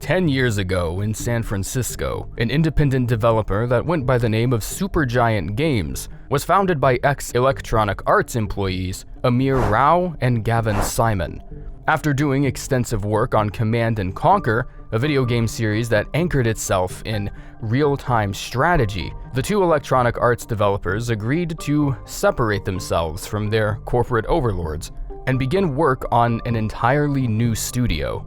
10 years ago in San Francisco, an independent developer that went by the name of Supergiant Games was founded by ex-Electronic Arts employees Amir Rao and Gavin Simon. After doing extensive work on Command & Conquer, a video game series that anchored itself in real-time strategy, the two Electronic Arts developers agreed to separate themselves from their corporate overlords and begin work on an entirely new studio.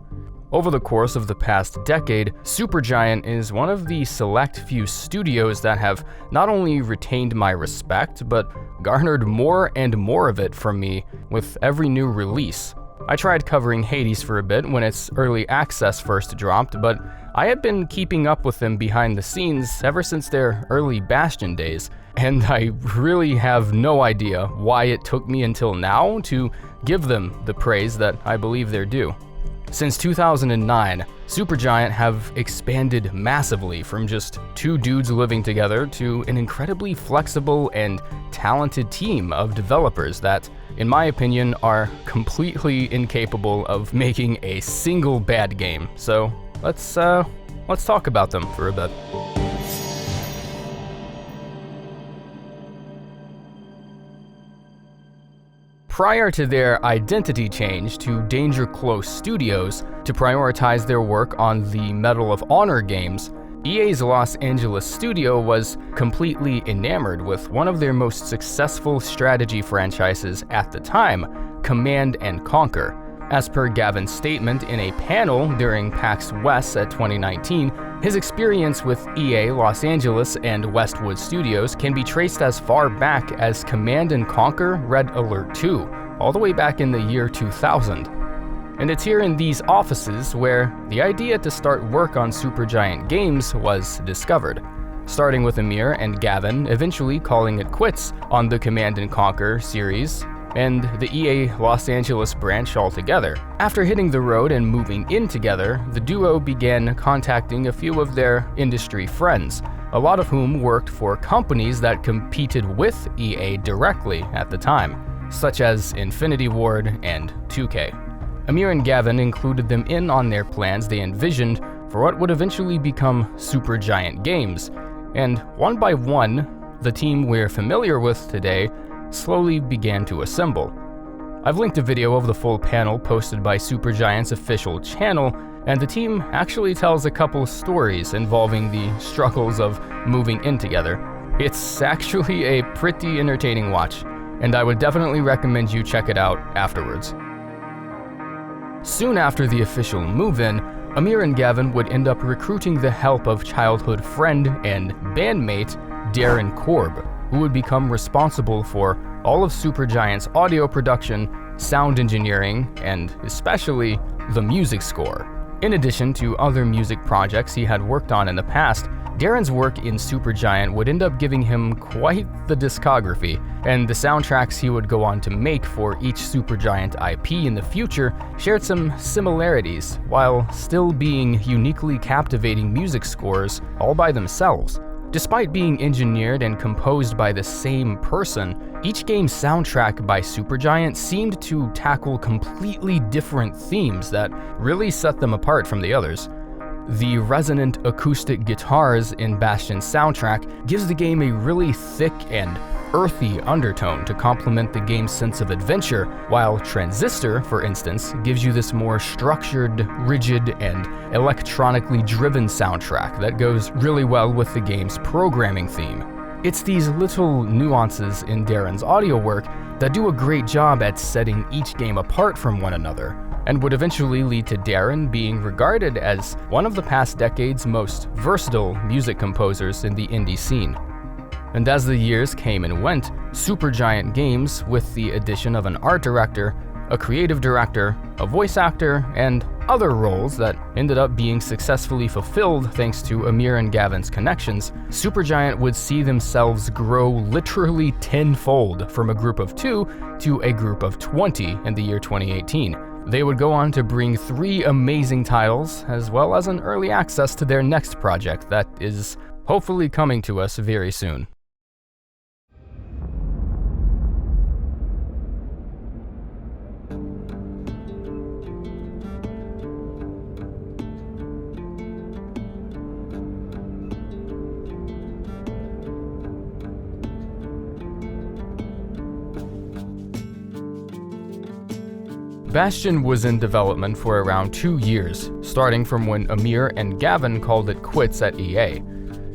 Over the course of the past decade, Supergiant is one of the select few studios that have not only retained my respect, but garnered more and more of it from me with every new release. I tried covering Hades for a bit when its early access first dropped, but I had been keeping up with them behind the scenes ever since their early Bastion days, and I really have no idea why it took me until now to give them the praise that I believe they're due. Since 2009, Supergiant have expanded massively from just two dudes living together to an incredibly flexible and talented team of developers that, in my opinion, are completely incapable of making a single bad game. So let's talk about them for a bit. Prior to their identity change to Danger Close Studios to prioritize their work on the Medal of Honor games, EA's Los Angeles studio was completely enamored with one of their most successful strategy franchises at the time, Command & Conquer. As per Gavin's statement in a panel during PAX West at 2019, his experience with EA Los Angeles and Westwood Studios can be traced as far back as Command & Conquer Red Alert 2, all the way back in the year 2000. And it's here in these offices where the idea to start work on Supergiant Games was discovered, starting with Amir and Gavin eventually calling it quits on the Command & Conquer series and the EA Los Angeles branch altogether. After hitting the road and moving in together, the duo began contacting a few of their industry friends, a lot of whom worked for companies that competed with EA directly at the time, such as Infinity Ward and 2K. Amir and Gavin included them in on their plans they envisioned for what would eventually become Supergiant Games, and one by one, the team we're familiar with today slowly began to assemble. I've linked a video of the full panel posted by Supergiant's official channel, and the team actually tells a couple stories involving the struggles of moving in together. It's actually a pretty entertaining watch, and I would definitely recommend you check it out afterwards. Soon after the official move-in, Amir and Gavin would end up recruiting the help of childhood friend and bandmate Darren Korb, who would become responsible for all of Supergiant's audio production, sound engineering, and especially the music score. In addition to other music projects he had worked on in the past, Darren's work in Supergiant would end up giving him quite the discography, and the soundtracks he would go on to make for each Supergiant IP in the future shared some similarities, while still being uniquely captivating music scores all by themselves. Despite being engineered and composed by the same person, each game's soundtrack by Supergiant seemed to tackle completely different themes that really set them apart from the others. The resonant acoustic guitars in Bastion's soundtrack gives the game a really thick and earthy undertone to complement the game's sense of adventure, while Transistor, for instance, gives you this more structured, rigid, and electronically driven soundtrack that goes really well with the game's programming theme. It's these little nuances in Darren's audio work that do a great job at setting each game apart from one another, and would eventually lead to Darren being regarded as one of the past decade's most versatile music composers in the indie scene. And as the years came and went, Supergiant Games, with the addition of an art director, a creative director, a voice actor, and other roles that ended up being successfully fulfilled thanks to Amir and Gavin's connections, Supergiant would see themselves grow literally tenfold from a group of 2 to a group of 20 in the year 2018. They would go on to bring 3 amazing titles, as well as an early access to their next project that is hopefully coming to us very soon. Bastion was in development for around 2 years, starting from when Amir and Gavin called it quits at EA.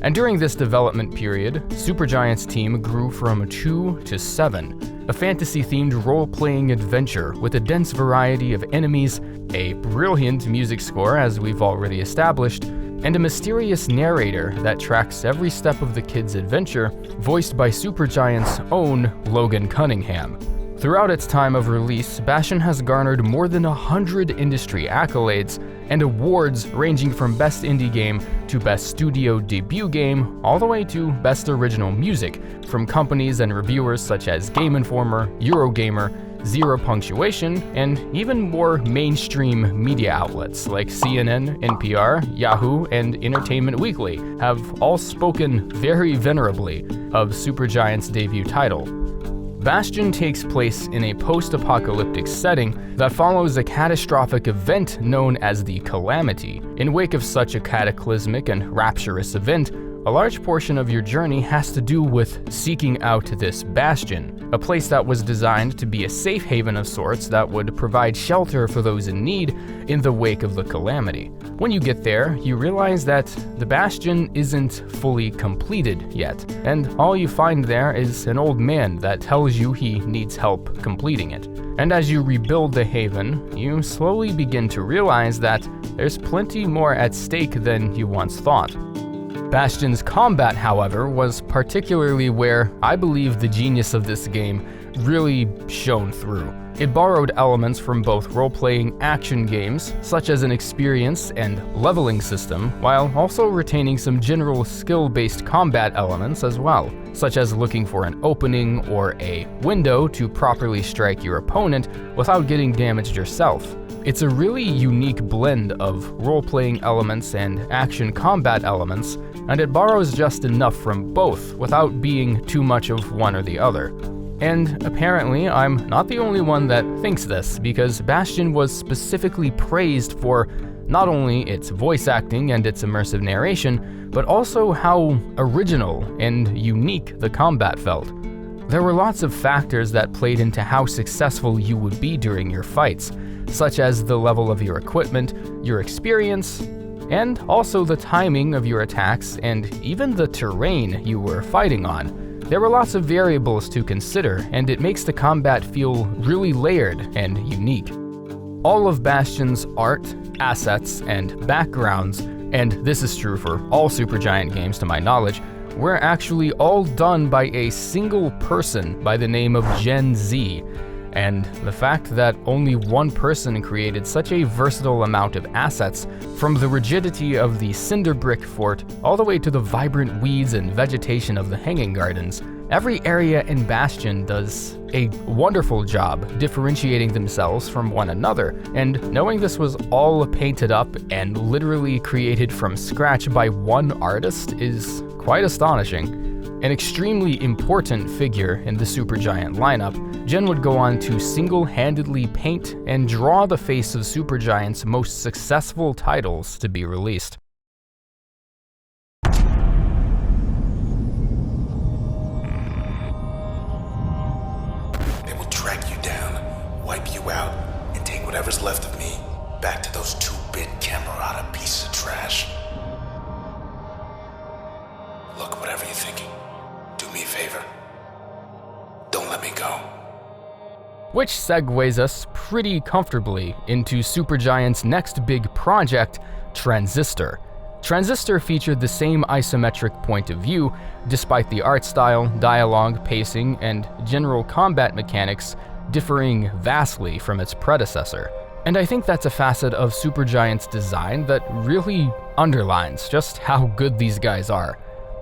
And during this development period, Supergiant's team grew from 2 to 7, a fantasy-themed role-playing adventure with a dense variety of enemies, a brilliant music score as we've already established, and a mysterious narrator that tracks every step of the kids' adventure, voiced by Supergiant's own Logan Cunningham. Throughout its time of release, Bastion has garnered more than 100 industry accolades and awards ranging from Best Indie Game to Best Studio Debut Game, all the way to Best Original Music from companies and reviewers such as Game Informer, Eurogamer, Zero Punctuation, and even more mainstream media outlets like CNN, NPR, Yahoo, and Entertainment Weekly have all spoken very venerably of Supergiant's debut title. Bastion takes place in a post-apocalyptic setting that follows a catastrophic event known as the Calamity. In wake of such a cataclysmic and rapturous event, a large portion of your journey has to do with seeking out this Bastion, a place that was designed to be a safe haven of sorts that would provide shelter for those in need in the wake of the Calamity. When you get there, you realize that the Bastion isn't fully completed yet, and all you find there is an old man that tells you he needs help completing it. And as you rebuild the haven, you slowly begin to realize that there's plenty more at stake than you once thought. Bastion's combat, however, was particularly where I believe the genius of this game really shone through. It borrowed elements from both role-playing action games, such as an experience and leveling system, while also retaining some general skill-based combat elements as well, such as looking for an opening or a window to properly strike your opponent without getting damaged yourself. It's a really unique blend of role-playing elements and action combat elements, and it borrows just enough from both without being too much of one or the other. And apparently, I'm not the only one that thinks this, because Bastion was specifically praised for not only its voice acting and its immersive narration, but also how original and unique the combat felt. There were lots of factors that played into how successful you would be during your fights, such as the level of your equipment, your experience, and also the timing of your attacks and even the terrain you were fighting on. There were lots of variables to consider, and it makes the combat feel really layered and unique. All of Bastion's art, assets, and backgrounds, and this is true for all Supergiant games to my knowledge, were actually all done by a single person by the name of Gen Z. And the fact that only one person created such a versatile amount of assets, from the rigidity of the cinder brick fort all the way to the vibrant weeds and vegetation of the hanging gardens, every area in Bastion does a wonderful job differentiating themselves from one another, and knowing this was all painted up and literally created from scratch by one artist is quite astonishing. An extremely important figure in the Supergiant lineup, Jen would go on to single-handedly paint and draw the face of Supergiant's most successful titles to be released. They will track you down, wipe you out, and take whatever's left of me back to those 2-bit Camerata pieces of trash. Look, whatever you're thinking, do me a favor. Don't let me go. Which segues us pretty comfortably into Supergiant's next big project, Transistor. Transistor featured the same isometric point of view, despite the art style, dialogue, pacing, and general combat mechanics differing vastly from its predecessor. And I think that's a facet of Supergiant's design that really underlines just how good these guys are.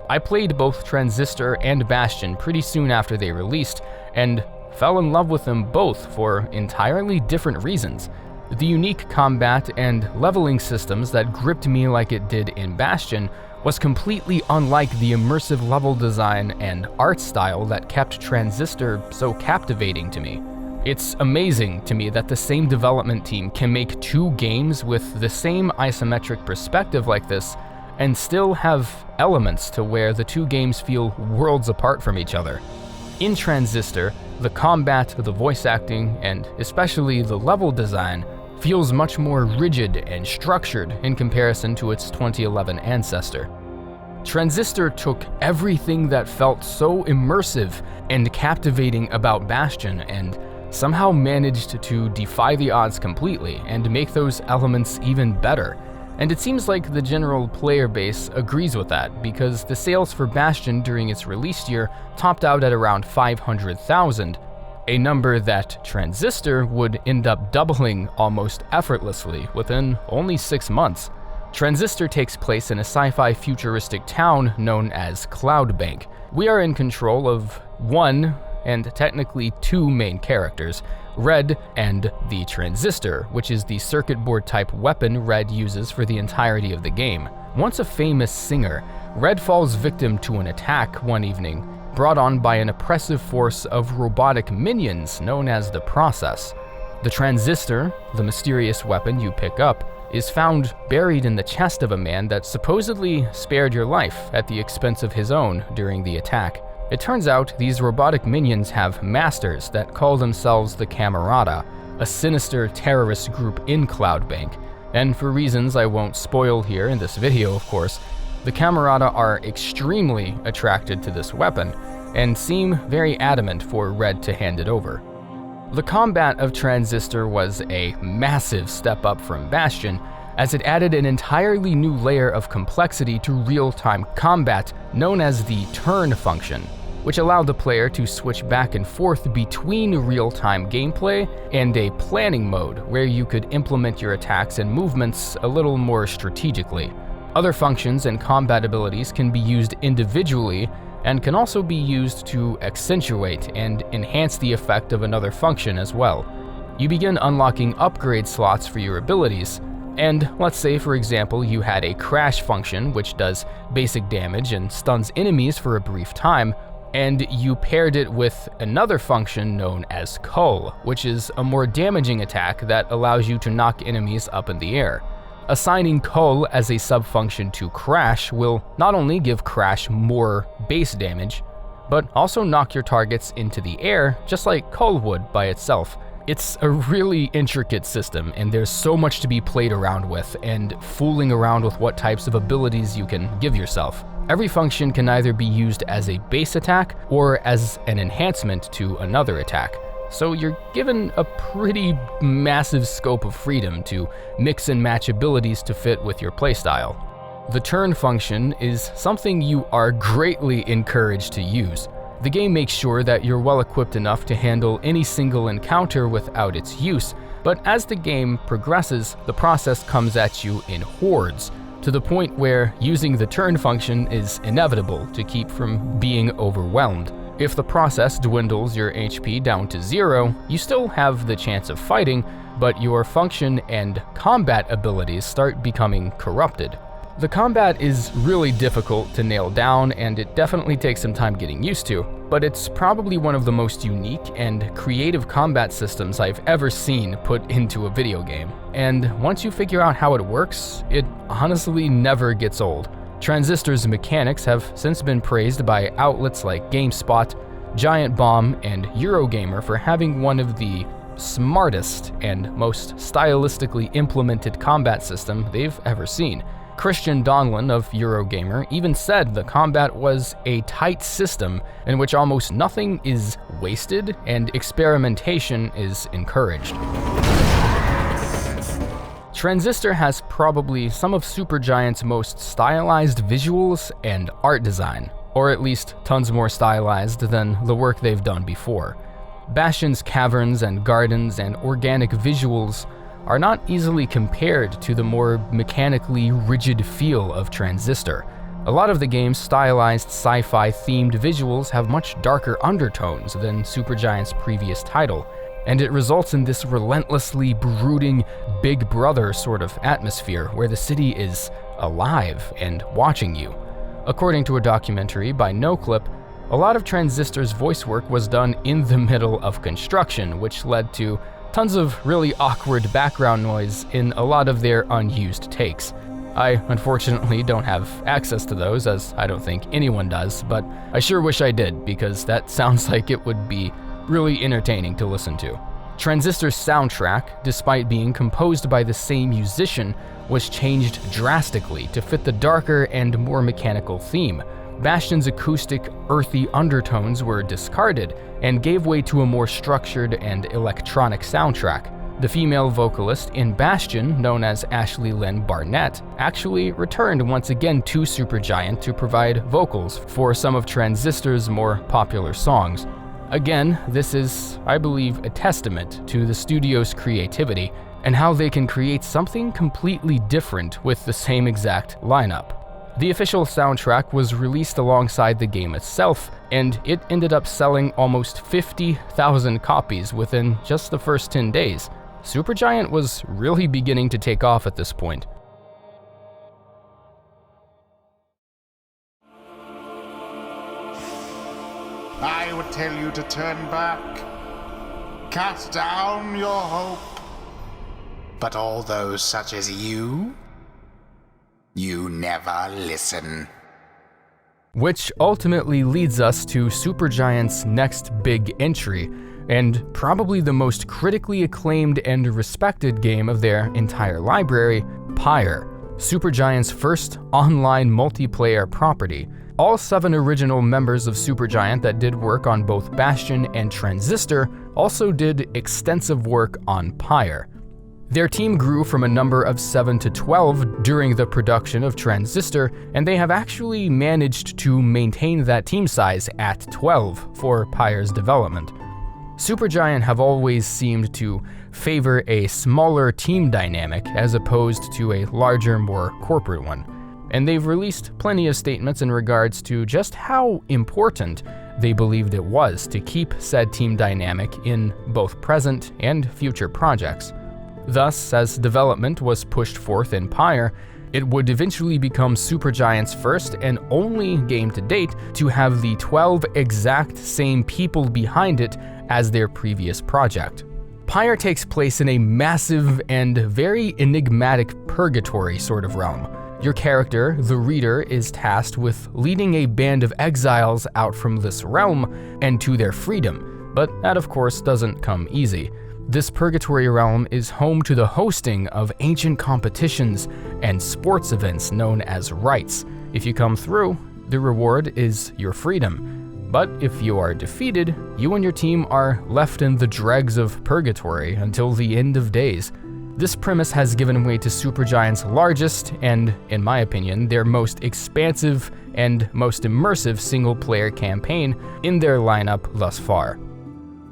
I played both Transistor and Bastion pretty soon after they released, and fell in love with them both for entirely different reasons. The unique combat and leveling systems that gripped me like it did in Bastion was completely unlike the immersive level design and art style that kept Transistor so captivating to me. It's amazing to me that the same development team can make two games with the same isometric perspective like this and still have elements to where the two games feel worlds apart from each other. In Transistor, The combat, the voice acting, and especially the level design feels much more rigid and structured in comparison to its 2011 ancestor. Transistor took everything that felt so immersive and captivating about Bastion and somehow managed to defy the odds completely and make those elements even better. And it seems like the general player base agrees with that, because the sales for Bastion during its release year topped out at around 500,000, a number that Transistor would end up doubling almost effortlessly within only 6 months. Transistor takes place in a sci-fi futuristic town known as Cloudbank. We are in control of one, and technically two main characters, Red and the Transistor, which is the circuit board type weapon Red uses for the entirety of the game. Once a famous singer, Red falls victim to an attack one evening, brought on by an oppressive force of robotic minions known as the Process. The Transistor, the mysterious weapon you pick up, is found buried in the chest of a man that supposedly spared your life at the expense of his own during the attack. It turns out these robotic minions have masters that call themselves the Camerata, a sinister terrorist group in Cloudbank. And for reasons I won't spoil here in this video, of course, the Camerata are extremely attracted to this weapon and seem very adamant for Red to hand it over. The combat of Transistor was a massive step up from Bastion, as it added an entirely new layer of complexity to real-time combat known as the turn function, which allowed the player to switch back and forth between real-time gameplay and a planning mode where you could implement your attacks and movements a little more strategically. Other functions and combat abilities can be used individually and can also be used to accentuate and enhance the effect of another function as well. You begin unlocking upgrade slots for your abilities, and let's say for example you had a crash function which does basic damage and stuns enemies for a brief time, and you paired it with another function known as Cull, which is a more damaging attack that allows you to knock enemies up in the air. Assigning Cull as a subfunction to Crash will not only give Crash more base damage, but also knock your targets into the air just like Cull would by itself. It's a really intricate system, and there's so much to be played around with and fooling around with what types of abilities you can give yourself. Every function can either be used as a base attack or as an enhancement to another attack. So you're given a pretty massive scope of freedom to mix and match abilities to fit with your playstyle. The turn function is something you are greatly encouraged to use. The game makes sure that you're well equipped enough to handle any single encounter without its use, but as the game progresses, the process comes at you in hordes, to the point where using the turn function is inevitable to keep from being overwhelmed. If the process dwindles your HP down to 0, you still have the chance of fighting, but your function and combat abilities start becoming corrupted. The combat is really difficult to nail down, and it definitely takes some time getting used to, but it's probably one of the most unique and creative combat systems I've ever seen put into a video game. And once you figure out how it works, it honestly never gets old. Transistor's mechanics have since been praised by outlets like GameSpot, Giant Bomb, and Eurogamer for having one of the smartest and most stylistically implemented combat system they've ever seen. Christian Donlin of Eurogamer even said the combat was a tight system in which almost nothing is wasted and experimentation is encouraged. Transistor has probably some of Supergiant's most stylized visuals and art design, or at least tons more stylized than the work they've done before. Bastion's caverns and gardens and organic visuals are not easily compared to the more mechanically rigid feel of Transistor. A lot of the game's stylized sci-fi themed visuals have much darker undertones than Supergiant's previous title, and it results in this relentlessly brooding Big Brother sort of atmosphere where the city is alive and watching you. According to a documentary by NoClip, a lot of Transistor's voice work was done in the middle of construction, which led to tons of really awkward background noise in a lot of their unused takes. I unfortunately don't have access to those, as I don't think anyone does, but I sure wish I did, because that sounds like it would be really entertaining to listen to. Transistor's soundtrack, despite being composed by the same musician, was changed drastically to fit the darker and more mechanical theme. Bastion's acoustic, earthy undertones were discarded and gave way to a more structured and electronic soundtrack. The female vocalist in Bastion, known as Ashley Lynn Barnett, actually returned once again to Supergiant to provide vocals for some of Transistor's more popular songs. Again, this is, I believe, a testament to the studio's creativity and how they can create something completely different with the same exact lineup. The official soundtrack was released alongside the game itself, and it ended up selling almost 50,000 copies within just the first 10 days. Supergiant was really beginning to take off at this point. I would tell you to turn back, cast down your hope. But all those such as you never listen. Which ultimately leads us to Supergiant's next big entry, and probably the most critically acclaimed and respected game of their entire library, Pyra, Supergiant's first online multiplayer property. All 7 original members of Supergiant that did work on both Bastion and Transistor also did extensive work on Pyra. Their team grew from a number of 7 to 12 during the production of Transistor, and they have actually managed to maintain that team size at 12 for Pyra's development. Supergiant have always seemed to favor a smaller team dynamic as opposed to a larger, more corporate one, and they've released plenty of statements in regards to just how important they believed it was to keep said team dynamic in both present and future projects. Thus, as development was pushed forth in Pyra, it would eventually become Supergiant's first and only game to date to have the 12 exact same people behind it as their previous project. Pyra takes place in a massive and very enigmatic purgatory sort of realm. Your character, the reader, is tasked with leading a band of exiles out from this realm and to their freedom, but that of course doesn't come easy. This purgatory realm is home to the hosting of ancient competitions and sports events known as rites. If you come through, the reward is your freedom. But if you are defeated, you and your team are left in the dregs of purgatory until the end of days. This premise has given way to Supergiant's largest and, in my opinion, their most expansive and most immersive single-player campaign in their lineup thus far.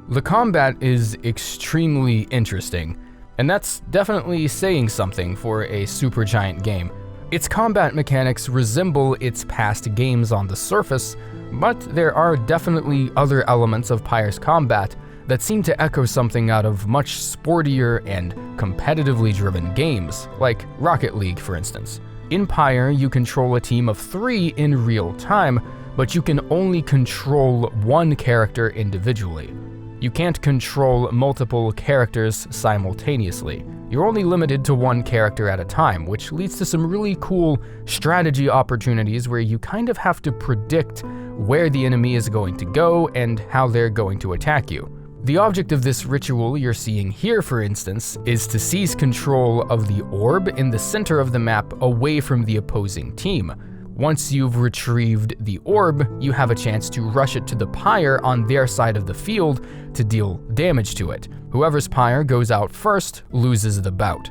The combat is extremely interesting, and that's definitely saying something for a Supergiant game. Its combat mechanics resemble its past games on the surface, but there are definitely other elements of Pyra's combat that seem to echo something out of much sportier and competitively driven games, like Rocket League for instance. In Pyra, you control a team of 3 in real time, but you can only control one character individually. You can't control multiple characters simultaneously. You're only limited to one character at a time, which leads to some really cool strategy opportunities where you kind of have to predict where the enemy is going to go and how they're going to attack you. The object of this ritual you're seeing here, for instance, is to seize control of the orb in the center of the map away from the opposing team. Once you've retrieved the orb, you have a chance to rush it to the pyre on their side of the field to deal damage to it. Whoever's pyre goes out first loses the bout.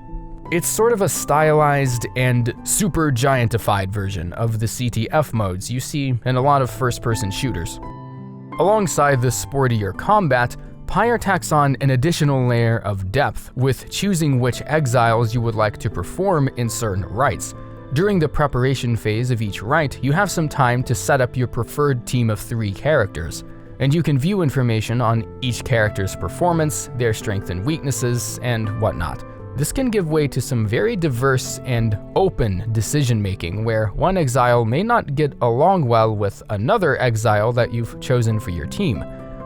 It's sort of a stylized and super giantified version of the CTF modes you see in a lot of first-person shooters. Alongside the sportier combat, Pyra tacks on an additional layer of depth with choosing which exiles you would like to perform in certain rites. During the preparation phase of each rite, you have some time to set up your preferred team of 3 characters, and you can view information on each character's performance, their strengths and weaknesses, and whatnot. This can give way to some very diverse and open decision-making where one exile may not get along well with another exile that you've chosen for your team.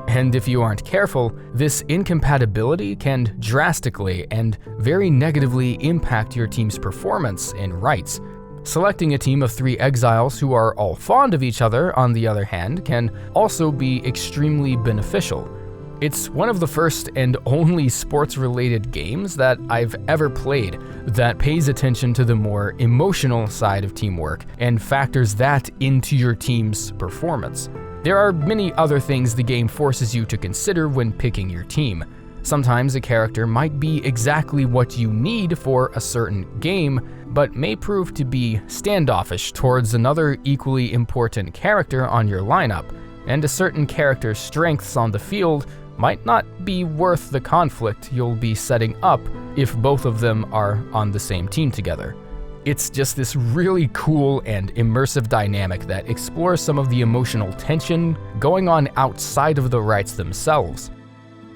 And if you aren't careful, this incompatibility can drastically and very negatively impact your team's performance in rites. Selecting a team of 3 exiles who are all fond of each other, on the other hand, can also be extremely beneficial. It's one of the first and only sports-related games that I've ever played that pays attention to the more emotional side of teamwork and factors that into your team's performance. There are many other things the game forces you to consider when picking your team. Sometimes a character might be exactly what you need for a certain game, but may prove to be standoffish towards another equally important character on your lineup, and a certain character's strengths on the field might not be worth the conflict you'll be setting up if both of them are on the same team together. It's just this really cool and immersive dynamic that explores some of the emotional tension going on outside of the rights themselves.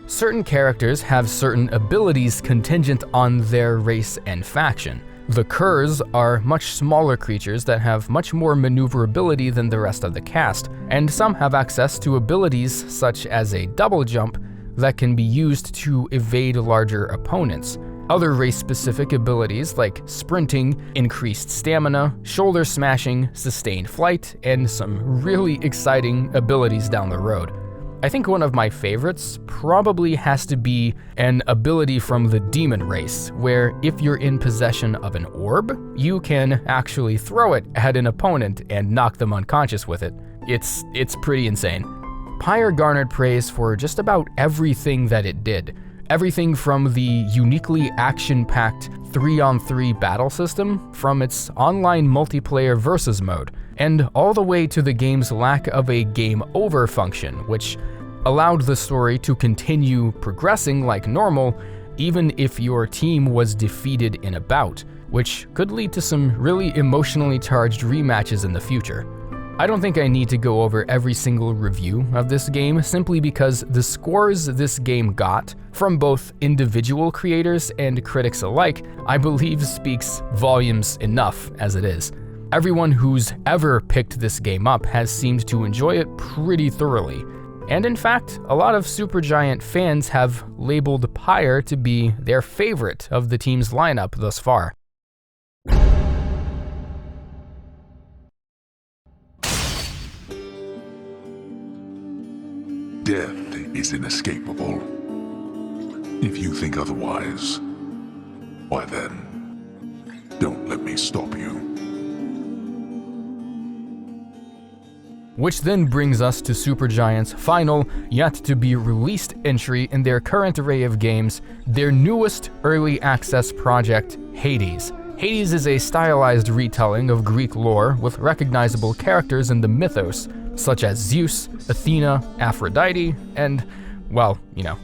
Certain characters have certain abilities contingent on their race and faction. The Curs are much smaller creatures that have much more maneuverability than the rest of the cast, and some have access to abilities such as a double jump that can be used to evade larger opponents. Other race-specific abilities like sprinting, increased stamina, shoulder smashing, sustained flight, and some really exciting abilities down the road. I think one of my favorites probably has to be an ability from the demon race, where if you're in possession of an orb, you can actually throw it at an opponent and knock them unconscious with it. It's pretty insane. Pyra garnered praise for just about everything that it did. Everything from the uniquely action-packed 3-on-3 battle system, from its online multiplayer versus mode, and all the way to the game's lack of a game over function, which allowed the story to continue progressing like normal even if your team was defeated in a bout, which could lead to some really emotionally charged rematches in the future. I don't think I need to go over every single review of this game simply because the scores this game got from both individual creators and critics alike, I believe speaks volumes enough as it is. Everyone who's ever picked this game up has seemed to enjoy it pretty thoroughly. And in fact, a lot of Supergiant fans have labeled Pyra to be their favorite of the team's lineup thus far. Death is inescapable. If you think otherwise, why then, don't let me stop you. Which then brings us to Supergiant's final, yet-to-be-released entry in their current array of games, their newest early access project, Hades. Hades is a stylized retelling of Greek lore with recognizable characters in the mythos, such as Zeus, Athena, Aphrodite, and, well,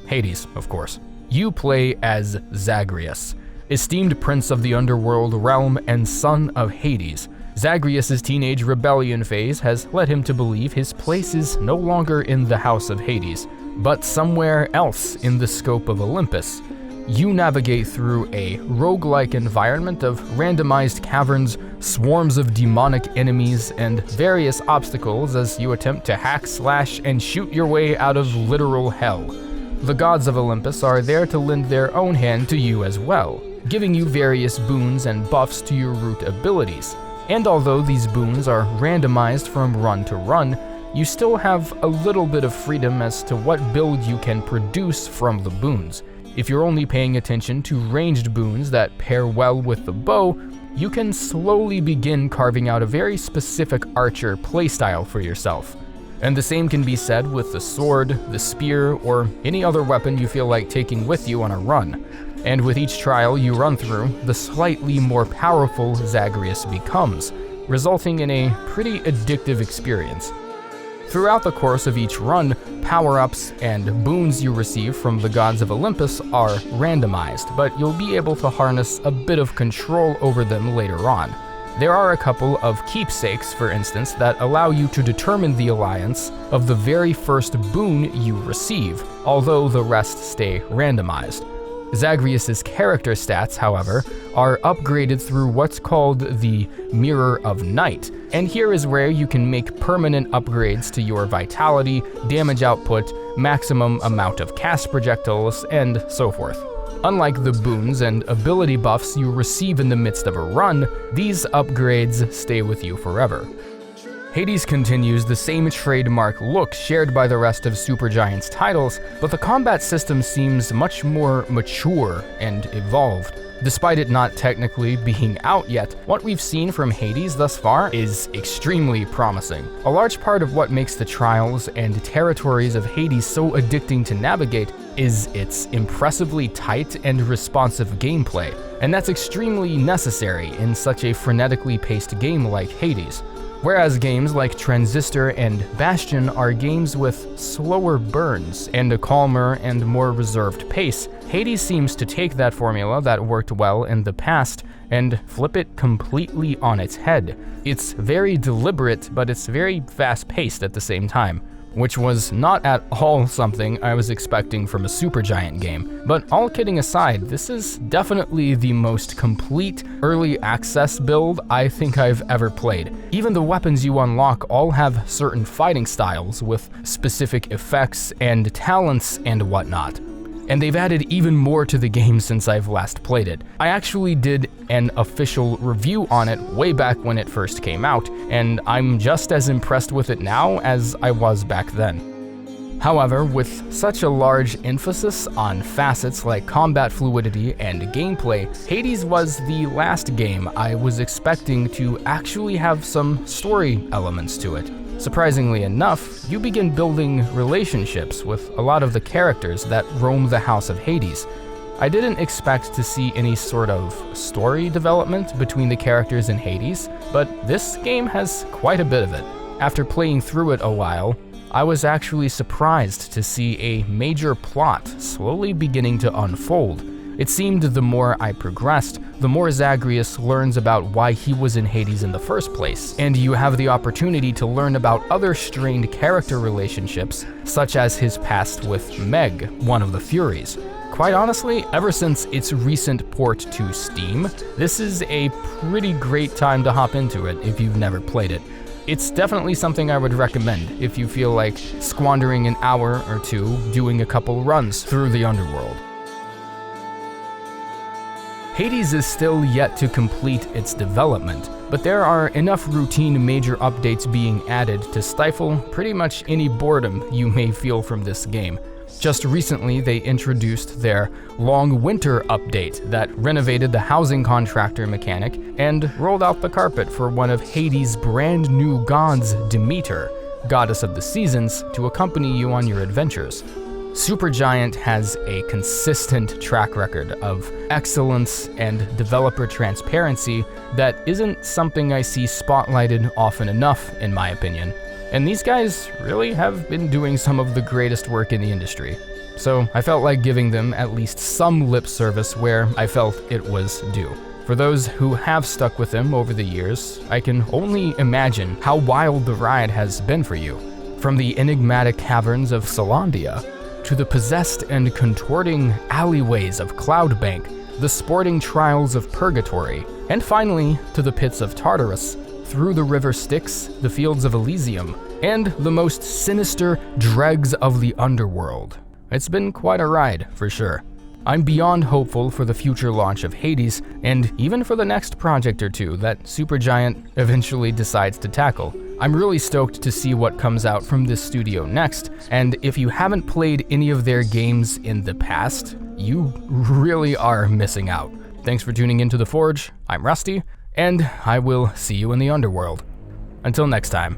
Hades, of course. You play as Zagreus, esteemed prince of the underworld realm and son of Hades. Zagreus' teenage rebellion phase has led him to believe his place is no longer in the House of Hades, but somewhere else in the scope of Olympus. You navigate through a roguelike environment of randomized caverns, swarms of demonic enemies, and various obstacles as you attempt to hack, slash, and shoot your way out of literal hell. The gods of Olympus are there to lend their own hand to you as well, giving you various boons and buffs to your root abilities. And although these boons are randomized from run to run, you still have a little bit of freedom as to what build you can produce from the boons. If you're only paying attention to ranged boons that pair well with the bow, you can slowly begin carving out a very specific archer playstyle for yourself. And the same can be said with the sword, the spear, or any other weapon you feel like taking with you on a run. And with each trial you run through, the slightly more powerful Zagreus becomes, resulting in a pretty addictive experience. Throughout the course of each run, power-ups and boons you receive from the gods of Olympus are randomized, but you'll be able to harness a bit of control over them later on. There are a couple of keepsakes, for instance, that allow you to determine the alliance of the very first boon you receive, although the rest stay randomized. Zagreus' character stats, however, are upgraded through what's called the Mirror of Night, and here is where you can make permanent upgrades to your vitality, damage output, maximum amount of cast projectiles, and so forth. Unlike the boons and ability buffs you receive in the midst of a run, these upgrades stay with you forever. Hades continues the same trademark look shared by the rest of Supergiant's titles, but the combat system seems much more mature and evolved. Despite it not technically being out yet, what we've seen from Hades thus far is extremely promising. A large part of what makes the trials and territories of Hades so addicting to navigate is its impressively tight and responsive gameplay, and that's extremely necessary in such a frenetically paced game like Hades. Whereas games like Transistor and Bastion are games with slower burns and a calmer and more reserved pace, Hades seems to take that formula that worked well in the past and flip it completely on its head. It's very deliberate, but it's very fast-paced at the same time, which was not at all something I was expecting from a Supergiant game. But all kidding aside, this is definitely the most complete early access build I think I've ever played. Even the weapons you unlock all have certain fighting styles with specific effects and talents and whatnot. And they've added even more to the game since I've last played it. I actually did an official review on it way back when it first came out, and I'm just as impressed with it now as I was back then. However, with such a large emphasis on facets like combat fluidity and gameplay, Hades was the last game I was expecting to actually have some story elements to it. Surprisingly enough, you begin building relationships with a lot of the characters that roam the House of Hades. I didn't expect to see any sort of story development between the characters in Hades, but this game has quite a bit of it. After playing through it a while, I was actually surprised to see a major plot slowly beginning to unfold. It seemed the more I progressed, the more Zagreus learns about why he was in Hades in the first place, and you have the opportunity to learn about other strained character relationships, such as his past with Meg, one of the Furies. Quite honestly, ever since its recent port to Steam, this is a pretty great time to hop into it if you've never played it. It's definitely something I would recommend if you feel like squandering an hour or two doing a couple runs through the underworld. Hades is still yet to complete its development, but there are enough routine major updates being added to stifle pretty much any boredom you may feel from this game. Just recently, they introduced their Long Winter update that renovated the housing contractor mechanic and rolled out the carpet for one of Hades' brand new gods, Demeter, goddess of the seasons, to accompany you on your adventures. Supergiant has a consistent track record of excellence and developer transparency that isn't something I see spotlighted often enough, in my opinion. And these guys really have been doing some of the greatest work in the industry. So I felt like giving them at least some lip service where I felt it was due. For those who have stuck with them over the years, I can only imagine how wild the ride has been for you. From the enigmatic caverns of Solandia, to the possessed and contorting alleyways of Cloudbank, the sporting trials of Purgatory, and finally to the pits of Tartarus, through the river Styx, the fields of Elysium, and the most sinister dregs of the underworld. It's been quite a ride, for sure. I'm beyond hopeful for the future launch of Hades, and even for the next project or two that Supergiant eventually decides to tackle. I'm really stoked to see what comes out from this studio next, and if you haven't played any of their games in the past, you really are missing out. Thanks for tuning into The Forge. I'm Rusty, and I will see you in the underworld. Until next time.